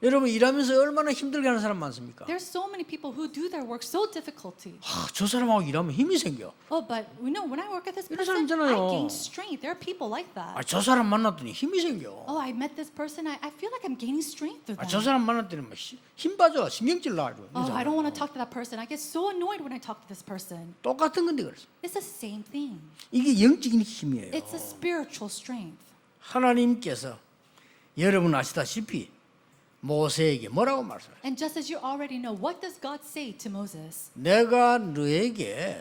여러분 일하면서 얼마나 힘들게 하는 사람 많습니까? There's so many people who do their work so difficulty. 저 사람하고 일하면 힘이 생겨. Oh, but we know when I work with this 이런 person, 사람 I 있잖아요. gain strength. There are people like that. 저 사람 만났더니 힘이 생겨. Oh, I met this person. I feel like I'm gaining strength through them. 저 사람 만났더니 막 힘 빠져 신경질 나가지고. Oh, I don't want to talk to that person. I get so annoyed when I talk to this person. 똑같은 건데 그랬어. It's the same thing. 이게 영적인 힘이에요. It's a spiritual strength. 하나님께서 여러분 아시다시피 모세에게 뭐라고 말씀하세요? And just as you already know, what does God say to Moses? 내가 너에게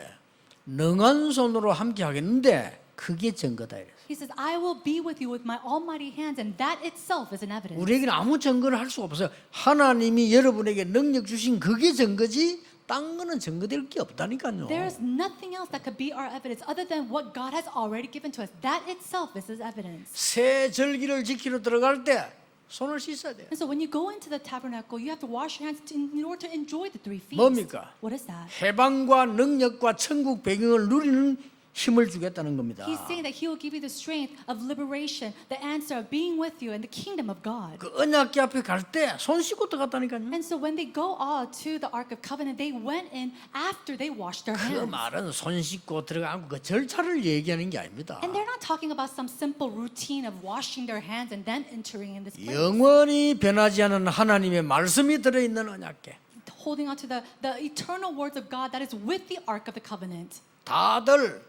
능한 손으로 함께 하겠는데 그게 증거다 이랬어요. He says, I will be with you with my almighty hands, and that itself is an evidence. 우리에게는 아무 증거를 할 수가 없어요. 하나님이 여러분에게 능력 주신 그게 증거지 딴 거는 증거될 게 없다니까요. There's nothing else that could be our evidence other than what God has already given to us. That itself is His evidence. 새 절기를 지키러 들어갈 때 손을 씻어야 돼요. And so when you go into the tabernacle, you have to wash your hands in order to enjoy the three feasts. 뭡니까? What is that? 해방과 능력과 천국 배경을 누리는 힘을 주겠다는 겁니다. He's saying that He will give you the strength of liberation, the answer of being with you in the kingdom of God. 그 언약궤 앞에 갈 때 손 씻고 들어갔다니까요. And so when they go all to the Ark of Covenant, they went in after they washed their 그 hands. 말은 손 씻고 들어가고 그 절차를 얘기하는 게 아닙니다. And they're not talking about some simple routine of washing their hands and then entering in this place. 영원히 변하지 않은 하나님의 말씀이 들어있는 언약궤. Holding on to the eternal words of God that is with the Ark of the Covenant. 다들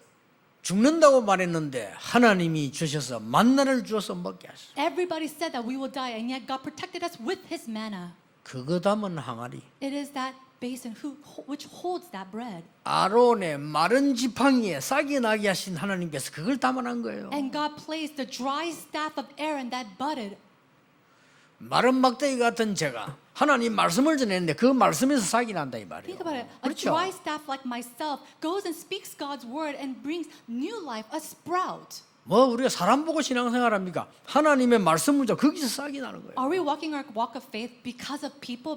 죽는다고 말했는데 하나님이 주셔서 만나를 주어서 먹게 하셨어요. Everybody said that we will die, and yet God protected us with His manna. 그거 담은 항아리. It is that basin which holds that bread. 아론의 마른 지팡이에 싹이 나게 하신 하나님께서 그걸 담아낸 거예요. And God placed the dry staff of Aaron that budded. 마른 막대기 같은 제가 하나님 말씀을 전했는데 그 말씀에서 싹이 난다 이 말이에요. Think about it. A 그렇죠? dry staff like myself goes and speaks God's word and brings new life, a sprout. 뭐 우리가 사람 보고 신앙생활합니까? 하나님의 말씀을 줘 거기서 싹이 나는 거예요. Are we walking our walk of faith because of people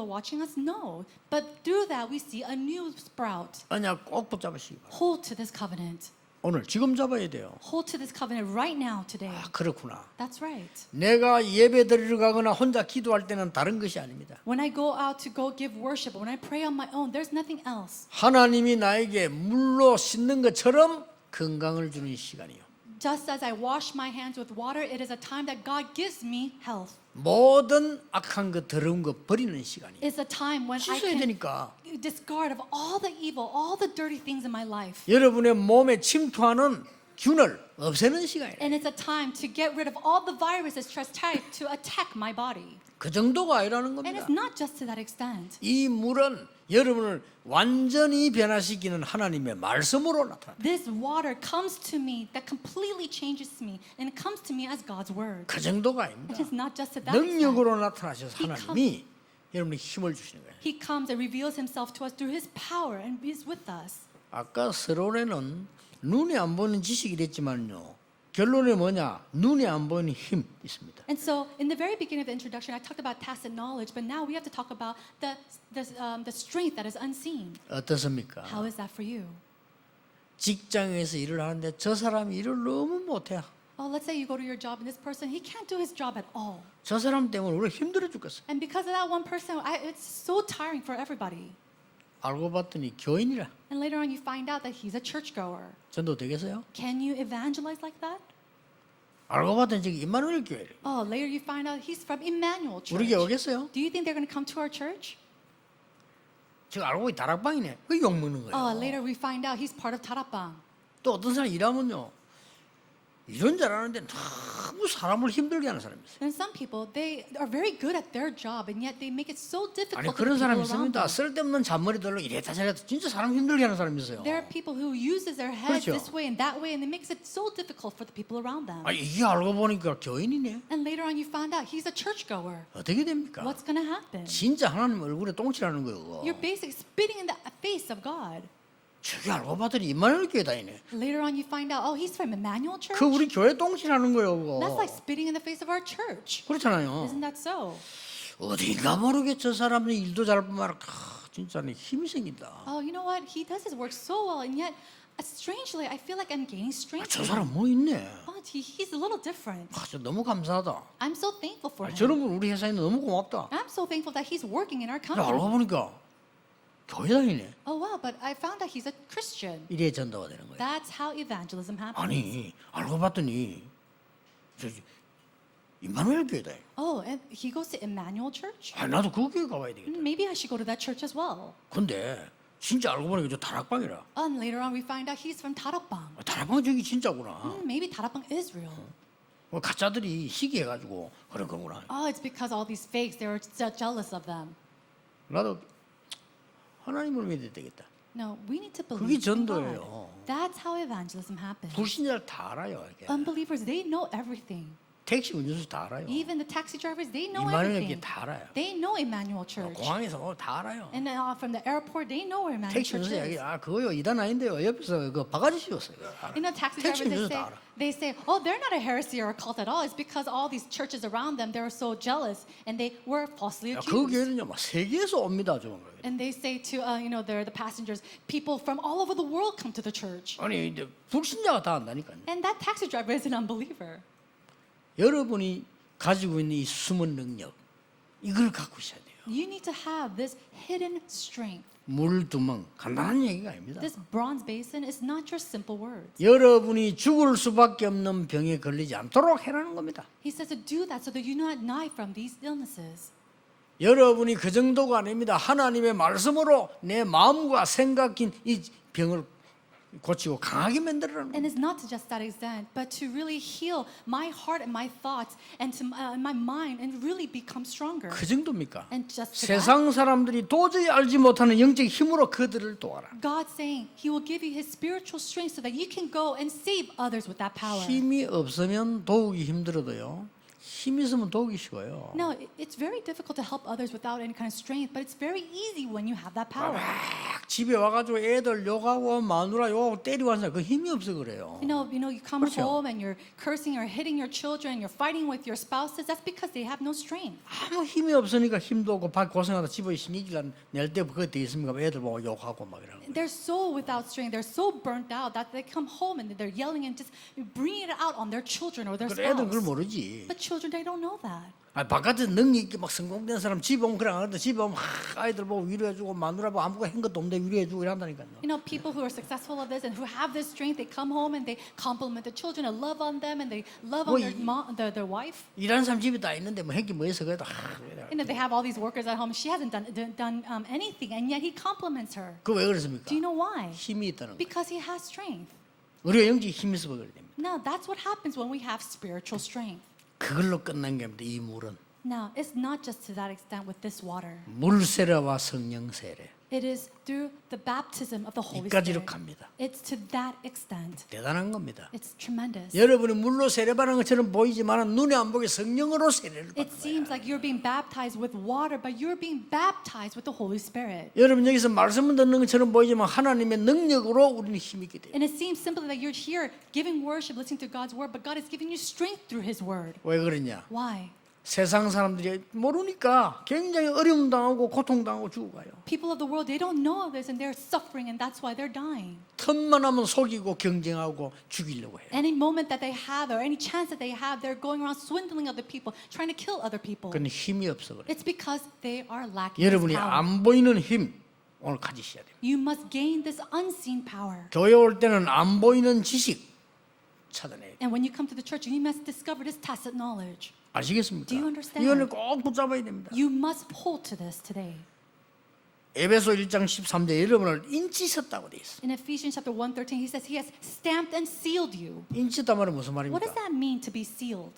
are watching us? No. But through that we see a new sprout. 언약 꼭 붙잡으시기 바랍니다. Hold to this covenant. 오늘 지금 잡아야 돼요. Hold to this covenant right now, today. 아, 그렇구나. That's right. 내가 예배 드리러 가거나 혼자 기도할 때는 다른 것이 아닙니다. When I go out to go give worship, when I pray on my own, there's nothing else. 하나님이 나에게 물로 씻는 것처럼 건강을 주는 시간이요. Just as I wash my hands with water, it is a time that God gives me health. 모든 악한 것, 더러운 것 버리는 시간이에요. It's a time when I 씻어야 can 되니까. discard of all the evil, all the dirty things in my life. 여러분의 몸에 침투하는 균을 없애는 시간이에요. And it's a time to get rid of all the viruses tried to attack my body. 그 정도가 아니라는 And 겁니다. it's not just to that extent. 이 물은 여러분을 완전히 변화시키는 하나님의 말씀으로 나타납니다. This water comes to me that completely changes me, and it comes to me as God's word. 그 정도가 아닙니다. It is not just to that extent. 능력으로 나타나셔서 하나님이 여러분에게 힘을 주시는 거예요. He comes and reveals himself to us through his power and is with us. 아까 서론에는 눈에 안 보이는 지식이 됐지만요. 결론이 뭐냐? 눈에 안 보이는 힘 있습니다. And so, in the very beginning of the introduction, I talked about tacit knowledge, but now we have to talk about the strength that is unseen. 어떻습니까? How is that for you? 직장에서 일을 하는데 저 사람이 일을 너무 못해. Oh, let's say you go to your job and this person, he can't do his job at all. 저 사람 때문에 우리가 힘들어 죽겠어. And because of that one person, it's so tiring for everybody. 알고 봤더니 교인이라. And later on, you find out that he's a churchgoer. 전도 되겠어요? Can you evangelize like that? 알고 봤더니 저기 임마누엘 교회래. Oh, later you find out he's from Emmanuel Church. 우리 교회 오겠어요? Do you think they're going to come to our church? 저 알고 보니 다락방이네. 그 욕 먹는 거예요. Oh, later we find out he's part of Tarapang. 또 어떤 사람 일하면요. 이런 잘하는데 너무 사람을 힘들게 하는 사람이 있어요. And some people, they are very good at their job, and yet they make it so difficult 아니 for the 그런 사람이 people around 있습니다. them. 쓸데없는 잔머리들로 이랬다 저랬다 진짜 사람 힘들게 하는 사람이 있어요. There are people who uses their heads 그렇죠. this way and that way, and it makes it so difficult for the people around them. 아 이게 알고 보니까 교인이네. And later on, you find out he's a churchgoer. 어떻게 됩니까? What's going to happen? 진짜 하나님 얼굴에 똥칠하는 거예요. You're basically spitting in the face of God. 저게 알고 봤더니 임마누엘 교회 다니네. Later on, you find out, oh, he's from Emmanuel Church. 그 우리 교회 똥칠하는 거예요. That's 그거. like spitting in the face of our church. 그렇잖아요. Isn't that so? 어딘가 모르게 저 사람은 일도 잘 보면 진짜 힘이 생긴다. Oh, you know what? He does his work so well, and yet, strangely, I feel like I'm gaining strength. 저 사람 뭐 있네. But he's a little different. 진짜 너무 감사하다. I'm so thankful for him. 저런 분 우리 회사에 너무 고맙다. I'm so thankful that he's working in our 야, 알고 company. 보니까 교회 다니네. Oh, wow, but I found that he's a Christian. 이래 전도가 되는 거예요. That's how evangelism happens. 아니 알고 봤더니 저기 임마누엘 교회 다니. Oh, and he goes to Emmanuel Church? 아 나도 그 교회 가봐야 되겠다. Maybe I should go to that church as well. 근데 진짜 알고 보니까 저 다락방이라. And later on, we find out he's from Tarapang. 다락방 저기 진짜구나. Maybe Tarapang is real. 뭐 가짜들이 희귀해가지고 그런 거구나. Oh, it's because all these fakes, they were jealous of them. 나도 하나님을 믿어야 되겠다. No, we need to 그게 believe in 전도예요. God. That's how evangelism happens. 불신자를 다 알아요. 이게. Unbelievers, they know everything. 택시 운전수 다 알아요. Even the taxi drivers, they know 임마누엘 everything. 교회 다 알아요. They know Emmanuel Church. 공항에서 다 알아요. And from the airport, they know where Emmanuel 택시 Church 운전수 is. 얘기 아 그거요 이단 아닌데요. 옆에서 그 바가지 씌웠어요. You know, taxi 택시 drivers, 운전수 다 알아. they say, oh, they're not a heresy or a cult at all. It's because all these churches around them, they were so jealous and they were falsely 야, 그 accused. 교회는요, 막 세계에서 옵니다, 좀. And they say to, they're the passengers, people from all over the world come to the church. 아니 이제 불신자가 다 안다니까요. And that taxi driver is an unbeliever. 여러분이 가지고 있는 이 숨은 능력, 이걸 갖고 있어야 돼요. You need to have this hidden strength. 물 두멍, 간단한 얘기가 아닙니다. This bronze basin is not just simple words. 여러분이 죽을 수밖에 없는 병에 걸리지 않도록 해라는 겁니다. He says to do that so that you not die from these illnesses. 여러분이 그 정도가 아닙니다. 하나님의 말씀으로 내 마음과 생각인 이 병을 고치고 강하게 만들어라는 And 겁니다. it's not to just that extent, but to really heal my heart and my thoughts and to my mind and really become stronger. 그 정도입니까? And just to that, 세상 사람들이 도저히 알지 못하는 영적 힘으로 그들을 도와라. God's saying He will give you His spiritual strength so that you can go and save others with that power. 힘이 없으면 도우기 힘들어도요. 힘 있으면 도우기 쉬워요. No, it's very difficult to help others without any kind of strength, but it's very easy when you have that power. 막 집에 와가지고 애들 욕하고 마누라 욕하고 때리고 하는 사람 그 힘이 없어 그래요. You come 그렇죠. home and you're cursing or hitting your children, you're fighting with your spouses. That's because they have no strength. 아무 힘이 없으니까 힘도 없고 밖 고생하다 집에 신이질 낼때 그거 돼 있습니까? 애들 보고 욕하고 막 이러는 거예요. They're so without strength. They're so burnt out that they come home and they're yelling and just bringing it out on their children or their 그래 애들 그걸 spouse. 모르지. But children, they don't know that. 아, 바깥에 능력 있게 막 성공된 사람 집에 오면 그래 안 하는데 집에 오면 아이들 보고 위로해주고 마누라 보고 아무것도 한 것도 없는데 위로해주고 이런다니까요. People who are successful at this and who have this strength, they come home and they compliment the children and love on them and they love on their wife. 일하는 사람 집에 다 있는데 뭐 행기 뭐 해서 그래도 They have all these workers at home. She hasn't done anything, and yet he compliments her. 그거 왜 그렇습니까? Do you know why? 힘이 있다는 거예요. Because he has strength. 우리가 영적인 힘이 있어 그래 됩니다. Now, that's what happens when we have spiritual strength. 그걸로 끝난 게 아닙니다. 이 물은 Now, it's not just to that extent with this water. 물 세례와 성령 세례 It is through the baptism of the Holy 이까지로 Spirit. 갑니다. It's to that extent. 대단한 겁니다. It's tremendous. 여러분이 물로 세례받는 것처럼 보이지만 눈에 안 보게 성령으로 세례를 It 받는 seems 거예요. like you're being baptized with water, but you're being baptized with the Holy Spirit. 여러분 여기서 말씀을 듣는 것처럼 보이지만 하나님의 능력으로 우리는 힘이 있게 돼요. And it seems simply that you're here giving worship, listening to God's word, but God is giving you strength through His word. 왜 그러냐? Why? 세상 사람들이 모르니까 굉장히 어려움 당하고 고통 당하고 죽어가요. People of the world, they don't know this and they're suffering and that's why they're dying. 틈만 하면 속이고 경쟁하고 죽이려고 해요. Any moment that they have or any chance that they have, they're going around swindling other people, trying to kill other people. 그건 힘이 없어 그래요. It's because they are lacking this 여러분이 power. 안 보이는 힘 오늘 가지셔야 돼요. You must gain this unseen power. 교회 올 때는 안 보이는 지식 찾아내야 돼요. And when you come to the church, you must discover this tacit knowledge. 아시겠습니까? Do you understand? 이거는 꼭 붙잡아야 됩니다. You must hold to this today. 에베소 1장 13절 여러분을 인치셨다고 돼 있어. In Ephesians chapter 1:13, he says he has stamped and sealed you. 인치다 말은 무슨 What 말입니까? does that mean to be sealed?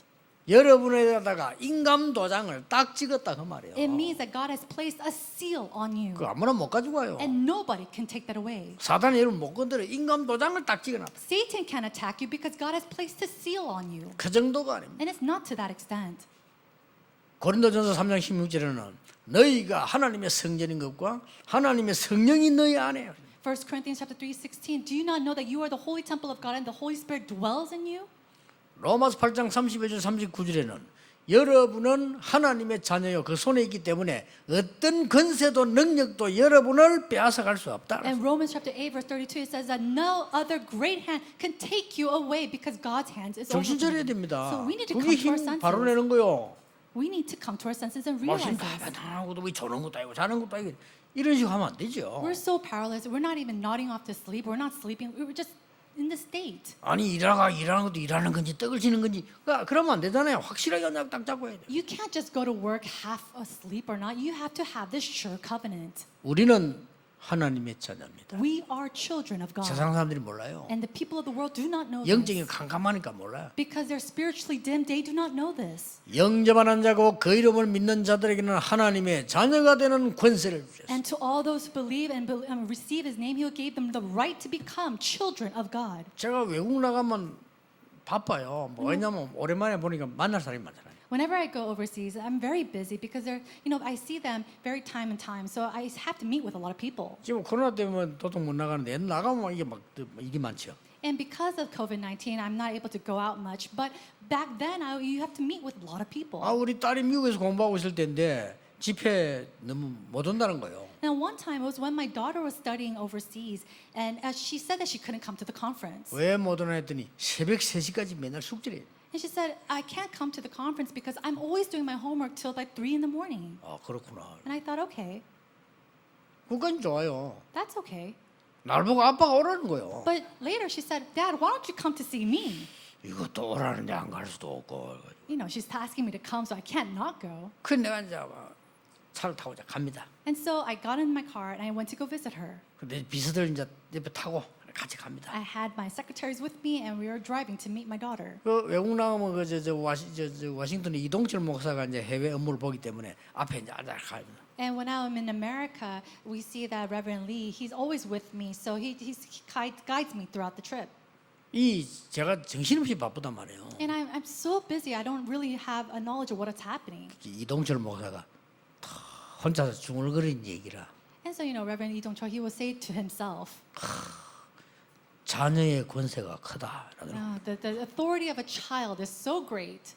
여러분에다가 인감 도장을 딱 찍었다 그 말이에요. It means that God has placed a seal on you. 그 아무나 못 가지고 와요. And nobody can take that away. 사단이 여러분 못 건드려. 인감 도장을 딱 찍어놨다. Satan can attack you because God has placed a seal on you. 그 정도가 아닙니다. And it's not to that extent. 고린도전서 3장 16절에는 너희가 하나님의 성전인 것과 하나님의 성령이 너희 안에 1 Corinthians chapter 3:16, do you not know that you are the holy temple of God and the Holy Spirit dwells in you? 로마서 8장 31절 39절에는 여러분은 하나님의 자녀요 그 손에 있기 때문에 어떤 권세도 능력도 여러분을 빼앗아갈 수 없다. And Romans chapter 8 verse 32 it says that no other great hand can take you away because God's hands is over 정신 차려야 you. 됩니다. So we need to 그게 come to our 힘 senses. 바로 내는 거요. We need to come to our senses and realize 말씀 this. 다 하고도 왜 저런 것도 아니고 자는 것도 아니고 이런 식으로 하면 안 되죠. We're so powerless. We're not even nodding off to sleep. We're not sleeping. We're just in the state. 아니 일하는 것도 일하는 건지 떡을 치는 건지 그러면 안 되잖아요. 확실하게 딱 잡고 해야 돼요. You can't just go to work half asleep or not. You have to have this sure covenant. 우리는 하나님의 자녀입니다. We are children of God. 세상 사람들이 몰라요. And the people of the world do not know 영적인 this. 캄캄하니까 몰라요. Because they're spiritually dim, they do not know this. 영접한 자고 그 이름을 믿는 자들에게는 하나님의 자녀가 되는 권세를 주셨어요. And to all those who believe and receive His name, He gave them the right to become children of God. 제가 외국 나가면 바빠요. 왜냐면 오랜만에 보니까 만날 사람이 많잖아요. Whenever I go overseas, I'm very busy because I see them very time and time. So I have to meet with a lot of people. 지금 코로나 때문에 도통 못 나가는데 나가면 이게 많죠. And because of COVID-19, I'm not able to go out much. But back then, you have to meet with a lot of people. 우리 딸이 미국에서 공부하고 있을 때인데 집회 너무 못 온다는 거예요. Now, one time it was when my daughter was studying overseas, and she said that she couldn't come to the conference. 왜 못 오나 했더니 새벽 3시까지 맨날 숙제를. And she said, I can't come to the conference because I'm always doing my homework till like 3 in the morning. 그렇구나. And I thought, okay, 그건 좋아요. that's okay. 날 보고 아빠가 오라는 거예요. But later she said, Dad, why don't you come to see me? 이것도 오라는데 안 갈 수도 없고. She's asking me to come, so I can't not go. 그 내가 이제 차를 타고 이제 갑니다. And so I got in my car and I went to go visit her. 근데 비서들 이제 옆에 타고 같이 갑니다. I had my secretaries with me and we were driving to meet my daughter. 그 외국 나가면 워싱턴 이동철 목사가 이제 해외 업무를 보기 때문에 앞에 이제 앉아 가요. And when I'm in America, we see that Reverend Lee, he's always with me, so he guides me throughout the trip. 이 제가 정신없이 바쁘단 말이에요. And I'm so busy, I don't really have a knowledge of what is happening. 이동철 목사가 혼자서 중얼거리는 얘기라 And so, Reverend Lee Dong-chul, he will say to himself, 자녀의 권세가 크다. the authority of a child is so great.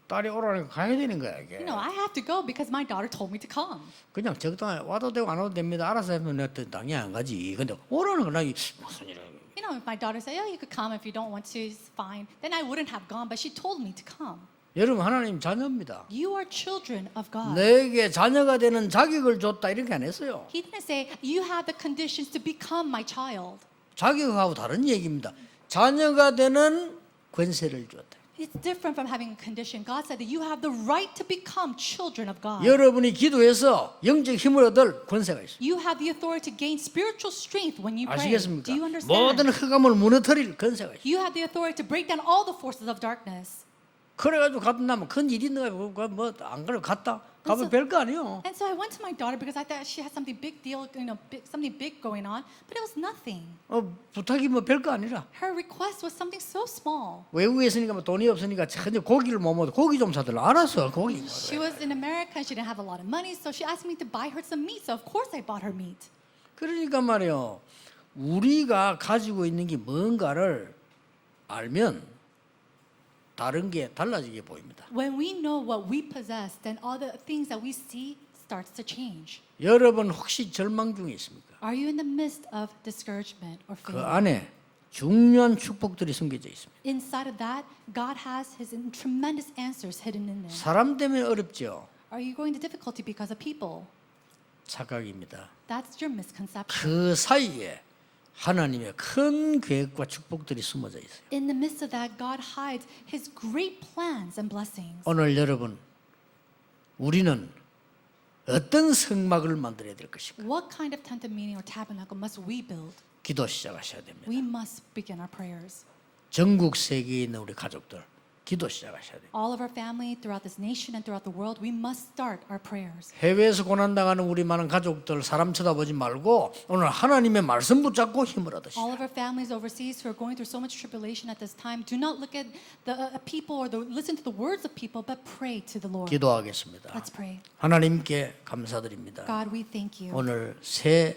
딸이 오라니까 가야 되는 거야 이게. I have to go because my daughter told me to come. 그냥 적당히 와도 되고 안 와도 됩니다. 알아서 하면 내가 당연히 안 가지. 근데 오라는 건 나이 무슨 일이야. If my daughter said, you could come if you don't want to, it's fine. Then I wouldn't have gone, but she told me to come. 여러분 하나님 자녀입니다. You are children of God. 내게 자녀가 되는 자격을 줬다 이렇게 안 했어요. He didn't say, you have the conditions to become my child. 자격하고 다른 얘기입니다. 자녀가 되는 권세를 줬다. It's different from having a condition. God said that you have the right to become children of God. 여러분이 기도해서 영적 힘을 얻을 권세가 있어요. You have the authority to gain spiritual strength when you pray. 아시겠습니까? Do you understand? 모든 흑암을 무너뜨릴 권세가 있어요. You have the authority to break down all the forces of darkness. 그래가지고 갔다 나면 큰 일이 있는가 뭐안 그래 갔다 가면 별거 아니에요. And so I went to my daughter because I thought she had something big deal, something big going on, but it was nothing. 부탁이 뭐 별거 아니라 Her request was something so small. 외국에 있으니까 뭐 돈이 없으니까 전혀 고기를 못 먹어. 고기 좀 사달라. 알았어 고기. She was in America and she didn't have a lot of money, so she asked me to buy her some meat. So of course I bought her meat. 그러니까 말이요. 우리가 가지고 있는 게 뭔가를 알면 다른 게 달라지게 보입니다. When we know what we possess, then all the things that we see starts to change. 여러분 혹시 절망 중에 있습니까? Are you in the midst of discouragement or 그 failure? 안에 중요한 축복들이 숨겨져 있습니다. Inside of that, God has His tremendous answers hidden in there. 사람 때문에 어렵죠. Are you going to difficulty because of people? 착각입니다. That's your misconception. 그 사이에 하나님의 큰 계획과 축복들이 숨어져 있어요. In the midst of that, God hides His great plans and blessings. 오늘 여러분 우리는 어떤 성막을 만들어야 될 것인가? What kind of tent of meeting or tabernacle must we build? 기도 시작하셔야 됩니다. We must begin our prayers. 전국 세계에 있는 우리 가족들 기도 시작하셔야 돼요. All of our family throughout this nation and throughout the world, we must start our prayers. 해외에서 고난당하는 우리 많은 가족들 사람 쳐다보지 말고 오늘 하나님의 말씀 붙잡고 힘을 얻으시오. All of our families overseas who are going through so much tribulation at this time, do not look at the people or listen to the words of people, but pray to the Lord. 기도하겠습니다. Let's pray. 하나님께 감사드립니다. God, we thank you. 오늘 새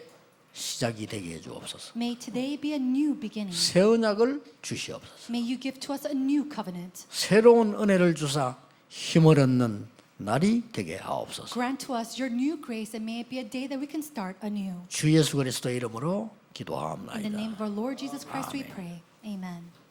시작이 되게 해주옵소서. May today be a new beginning. 새 언약을 주시옵소서. May you give to us a new covenant. 새로운 은혜를 주사 힘을 얻는 날이 되게 하옵소서. Grant to us your new grace and may it be a day that we can start anew. 주 예수 그리스도 이름으로 In the name 기도하옵나이다. of our Lord Jesus Christ we Amen. pray. Amen.